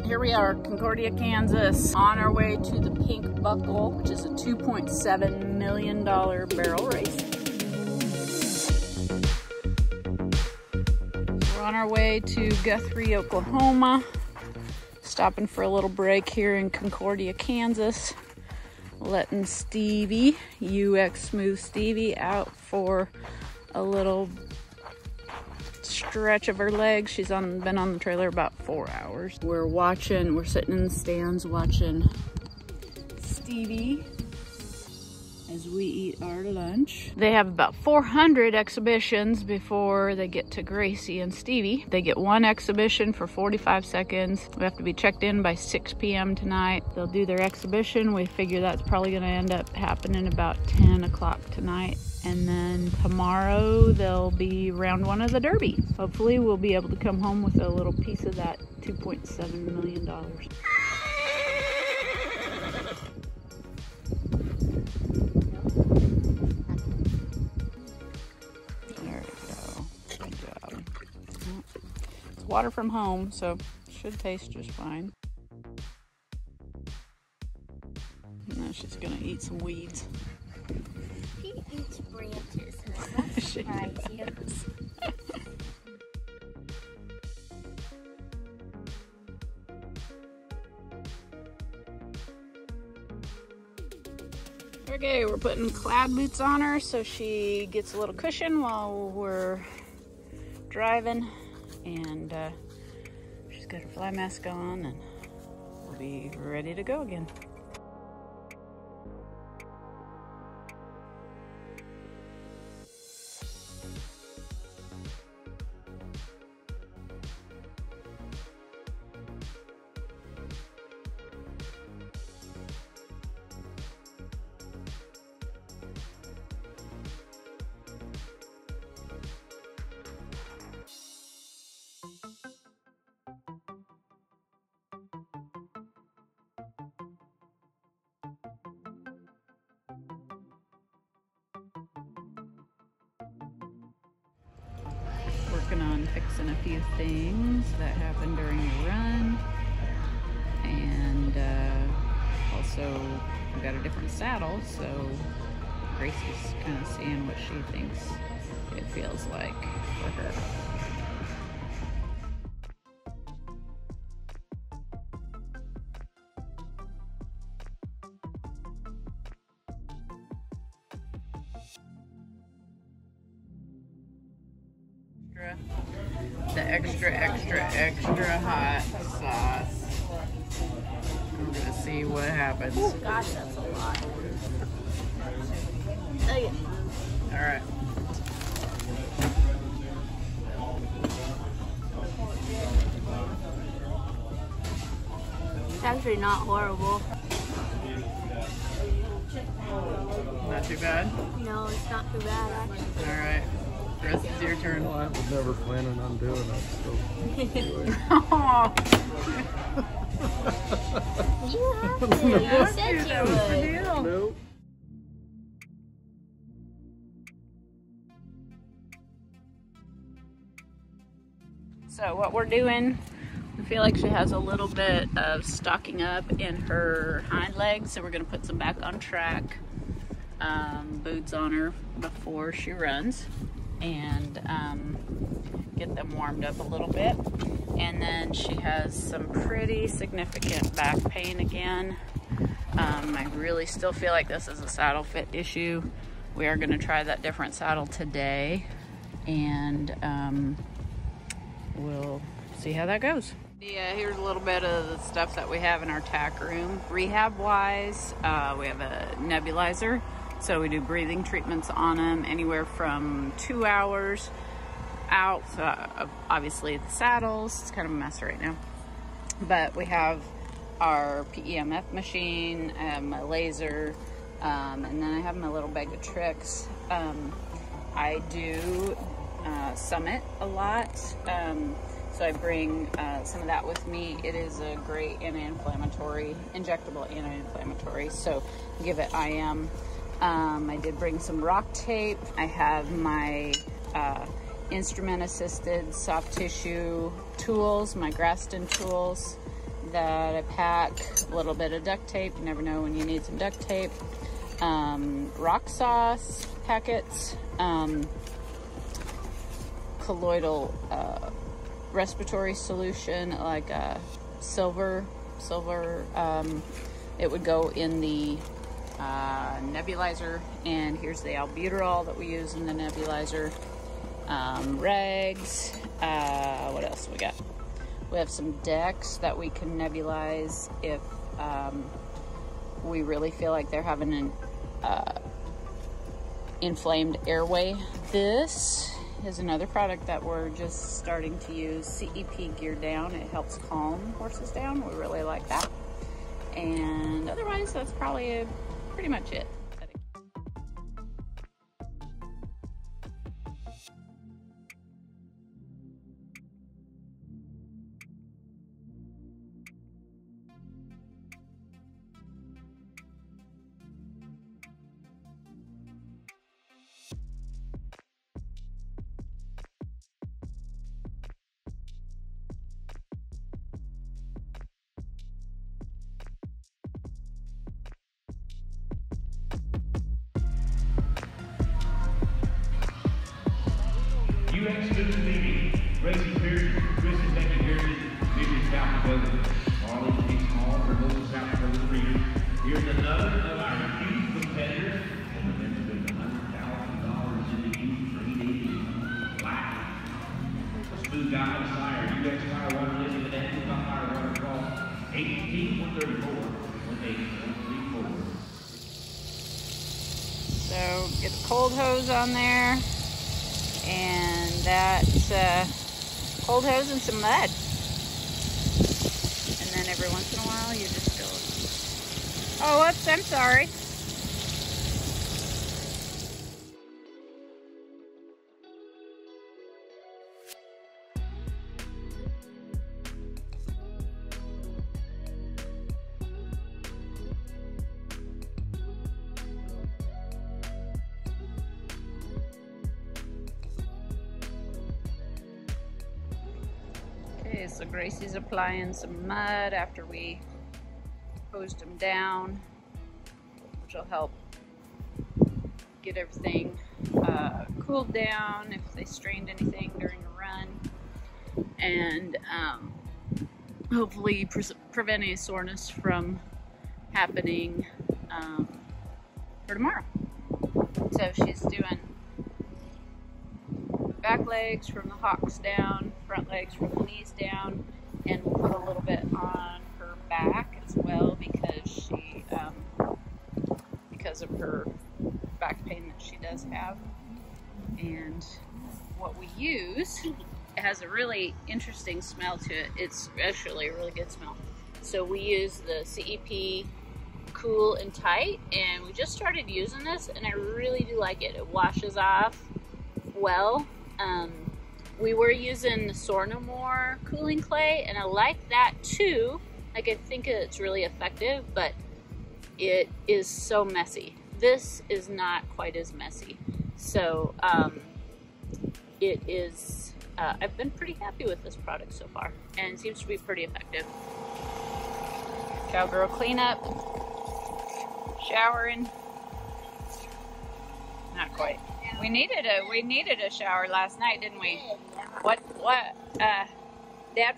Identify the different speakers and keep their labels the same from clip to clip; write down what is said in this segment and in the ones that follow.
Speaker 1: Here we are, Concordia, Kansas, on our way to the Pink Buckle, which is a $2.7 million barrel race. We're on our way to Guthrie, Oklahoma, stopping for a little break here in Concordia, Kansas, letting Stevi, UX Smooth Stevi, out for a little stretch of her legs. She's been on the trailer about 4 hours. We're sitting in the stands watching Stevi as we eat our lunch. They have about 400 exhibitions before they get to Gracie and Stevi. They get one exhibition for 45 seconds. We have to be checked in by 6 p.m. tonight. They'll do their exhibition. We figure that's probably gonna end up happening about 10 o'clock tonight. And then tomorrow they'll be round one of the Derby. Hopefully we'll be able to come home with a little piece of that $2.7 million. There we go, good job. It's water from home, so it should taste just fine. And now she's gonna eat some weeds.
Speaker 2: She eats branches, and that's
Speaker 1: She does. Okay, we're putting cloud boots on her so she gets a little cushion while we're driving, and she's got her fly mask on, and we'll be ready to go again. Working on fixing a few things that happened during the run, and also we got a different saddle, so Gracie's kind of seeing what she thinks it feels like for her. The extra hot sauce. We're gonna see what happens.
Speaker 2: Oh gosh, that's a lot. Okay.
Speaker 1: All right.
Speaker 2: It's actually not horrible.
Speaker 1: Not too bad?
Speaker 2: No, it's not too bad actually.
Speaker 1: All right. Chris, it's your turn.
Speaker 3: Well, I was never planning on doing it, so.
Speaker 2: You have to. You said you would.
Speaker 3: Nope.
Speaker 1: So what we're doing, we feel like she has a little bit of stocking up in her hind legs, so we're gonna put some back on track boots on her before she runs, and get them warmed up a little bit. And then she has some pretty significant back pain again. I really still feel like this is a saddle fit issue. We are gonna try that different saddle today, and we'll see how that goes. Yeah, here's a little bit of the stuff that we have in our tack room. Rehab wise, we have a nebulizer. So we do breathing treatments on them anywhere from 2 hours out. Obviously the saddles, it's kind of a mess right now. But we have our PEMF machine, my laser, and then I have my little bag of tricks. I do Summit a lot. So I bring some of that with me. It is a great anti-inflammatory, injectable anti-inflammatory. So give it IM. I did bring some rock tape. I have my instrument assisted soft tissue tools, my Graston tools that I pack, a little bit of duct tape. You never know when you need some duct tape. Rock sauce packets, colloidal respiratory solution, like silver. It would go in the nebulizer, and here's the albuterol that we use in the nebulizer. Rags. What else we got? We have some decks that we can nebulize if we really feel like they're having an inflamed airway. This is another product that we're just starting to use, CEP Gear Down. It helps calm horses down. We really like that. And otherwise, that's probably pretty much it.
Speaker 4: Stevi, Gracie Gracie, Stevi Gracie, Stevi South Dakota, Marley Speaks Small for those South Dakota breeders. Here's another of our huge competitors, and the men's been $100,000 in the youth breeding. Wow. Smooth guy, sire, UX Fire Water Lily, and then top Fire Water Cross, 18,134, 18,134.
Speaker 1: So get the cold hose on there. And that's cold hose and some mud. And then every once in a while you just go, oh, whoops, I'm sorry. Okay, so Gracie's applying some mud after we hosed them down, which will help get everything cooled down if they strained anything during a run, and hopefully prevent any soreness from happening for tomorrow. So she's doing back legs from the hocks down, front legs from the knees down, and we'll put a little bit on her back as well because she, because of her back pain that she does have. And what we use, it has a really interesting smell to it. It's actually a really good smell. So we use the CEP Cool and Tight, and we just started using this, and I really do like it. It washes off well. We were using the Sornomore cooling clay, and I like that too. Like, I think it's really effective, but it is so messy. This is not quite as messy. So it is, I've been pretty happy with this product so far, and it seems to be pretty effective. Cowgirl cleanup, showering. Not quite. We needed a shower last night, didn't we? What? Dad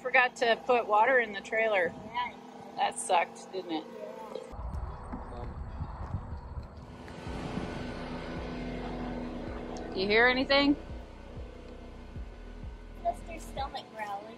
Speaker 1: forgot to put water in the trailer. That sucked, didn't it? Do you hear anything?
Speaker 2: Just their stomach growling.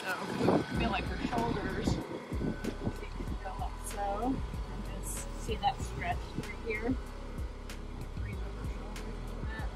Speaker 1: So I feel like her shoulders go up so, and just see that stretch through here. Breathe over her shoulders a little bit.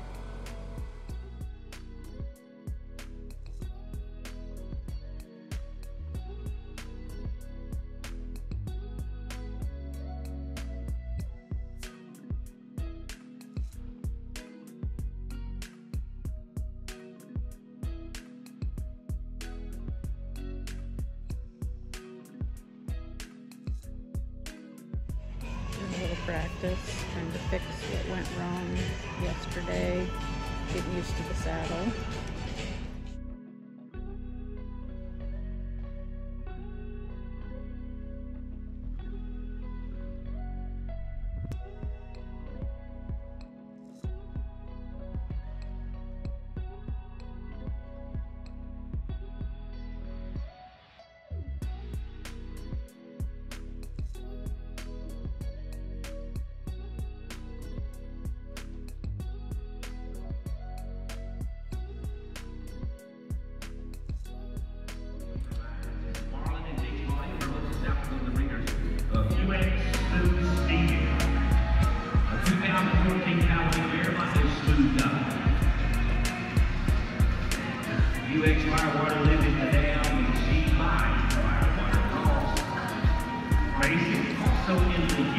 Speaker 1: practice, trying to fix what went wrong yesterday, getting used to the saddle.
Speaker 4: UX Firewater living the down in C5 Firewater calls. Gracie also in the